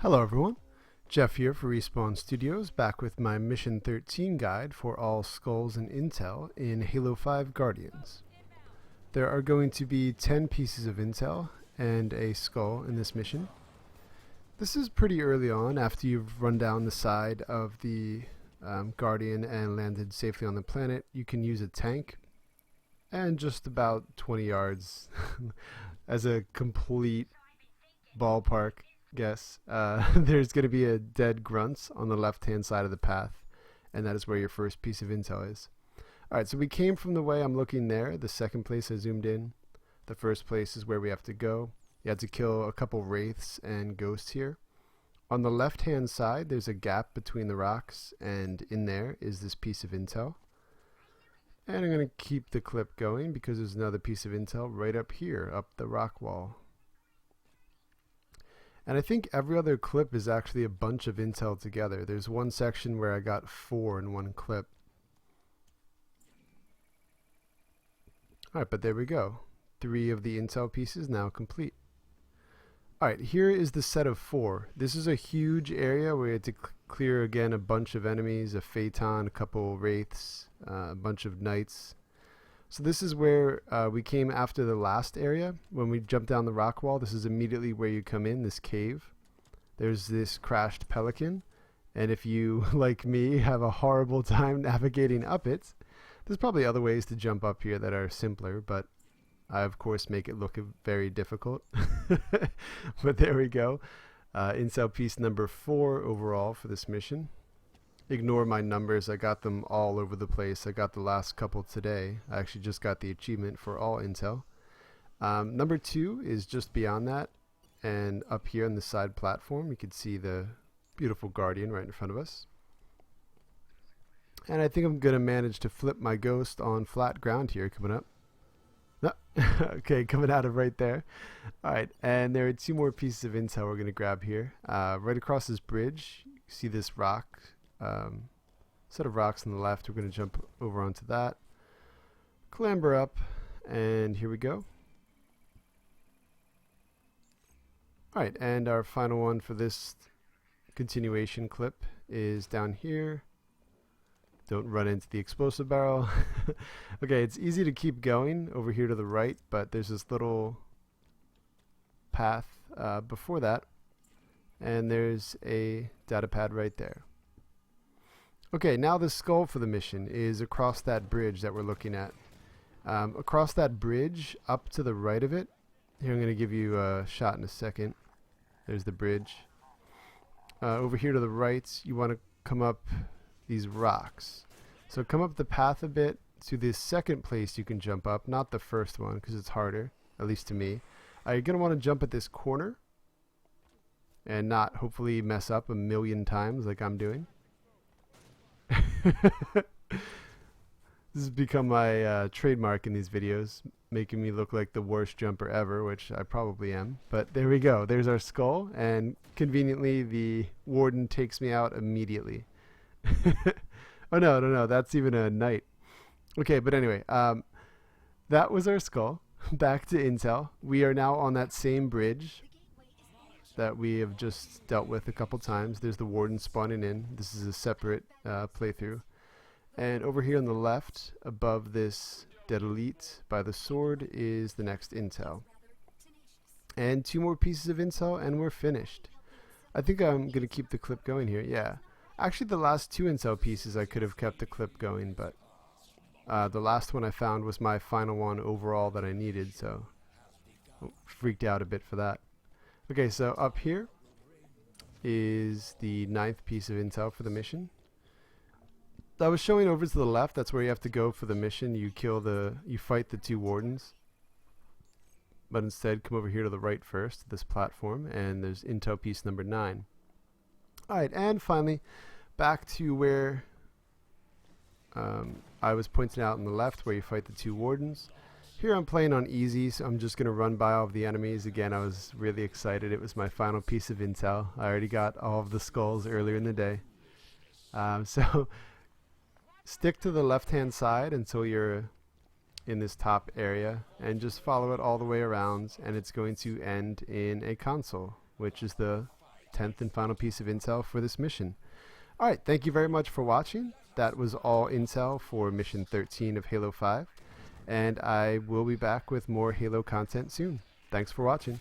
Hello everyone, Jeff here for Respawn Studios, back with my Mission 13 guide for all skulls and intel in Halo 5 Guardians. There are going to be 10 pieces of intel and a skull in this mission. This is pretty early on after you've run down the side of the Guardian and landed safely on the planet. You can use a tank and just about 20 yards as a complete ballpark guess. There's going to be a dead grunts on the left hand side of the path, and that is where your first piece of intel is. Alright, so we came from the way I'm looking there. The second place I zoomed in. The first place is where we have to go. You had to kill a couple wraiths and ghosts here. On the left hand side there's a gap between the rocks, and in there is this piece of intel. And I'm going to keep the clip going because there's another piece of intel right up here, up the rock wall. And I think every other clip is actually a bunch of intel together. There's one section where I got 4 in one clip. Alright, but there we go. 3 of the intel pieces now complete. Alright, here is the set of 4. This is a huge area where you had to clear again a bunch of enemies, a Phaeton, a couple wraiths, a bunch of knights. So this is where we came after the last area. When we jumped down the rock wall, this is immediately where you come in, this cave. There's this crashed pelican, and if you, like me, have a horrible time navigating up it, there's probably other ways to jump up here that are simpler, but I of course make it look very difficult. But there we go. Intel piece number 4 overall for this mission. Ignore my numbers, I got them all over the place. I got the last couple today. I actually just got the achievement for all intel. Number 2 is just beyond that, and up here on the side platform you can see the beautiful Guardian right in front of us. And I think I'm going to manage to flip my ghost on flat ground here coming up. No. Okay, coming out of right there. Alright, and there are 2 more pieces of intel we're going to grab here. Right across this bridge, you see this rock. Set of rocks on the left. We're going to jump over onto that, clamber up, and here we go. Alright, and our final one for this continuation clip is down here. Don't run into the explosive barrel. Okay, it's easy to keep going over here to the right, but there's this little path before that, and there's a data pad right there. Okay, now the skull for the mission is across that bridge that we're looking at. Across that bridge, up to the right of it, here I'm going to give you a shot in a second. There's the bridge. Over here to the right, you want to come up these rocks. So come up the path a bit to this second place you can jump up, not the first one because it's harder, at least to me. You're going to want to jump at this corner and not hopefully mess up a million times like I'm doing. This has become my trademark in these videos, making me look like the worst jumper ever, which I probably am. But there we go. There's our skull, and conveniently the warden takes me out immediately. Oh no, that's even a knight. Okay, but anyway, that was our skull. Back to intel. We are now on that same bridge that we have just dealt with a couple times. There's the warden spawning in. This is a separate playthrough. And over here on the left, above this dead elite by the sword, is the next intel. And 2 more pieces of intel and we're finished. I think I'm going to keep the clip going here. Yeah. Actually, the last 2 intel pieces I could have kept the clip going, but the last one I found was my final one overall that I needed, so freaked out a bit for that. Okay, so up here is the 9th piece of intel for the mission. I was showing over to the left. That's where you have to go for the mission. You fight the 2 wardens. But instead, come over here to the right first, this platform, and there's intel piece number 9. Alright, and finally, back to where I was pointing out on the left, where you fight the 2 wardens. Here I'm playing on easy, so I'm just going to run by all of the enemies. Again, I was really excited. It was my final piece of intel. I already got all of the skulls earlier in the day. So stick to the left-hand side until you're in this top area, and just follow it all the way around, and it's going to end in a console, which is the 10th and final piece of intel for this mission. Alright, thank you very much for watching. That was all intel for mission 13 of Halo 5, and I will be back with more Halo content soon. Thanks for watching.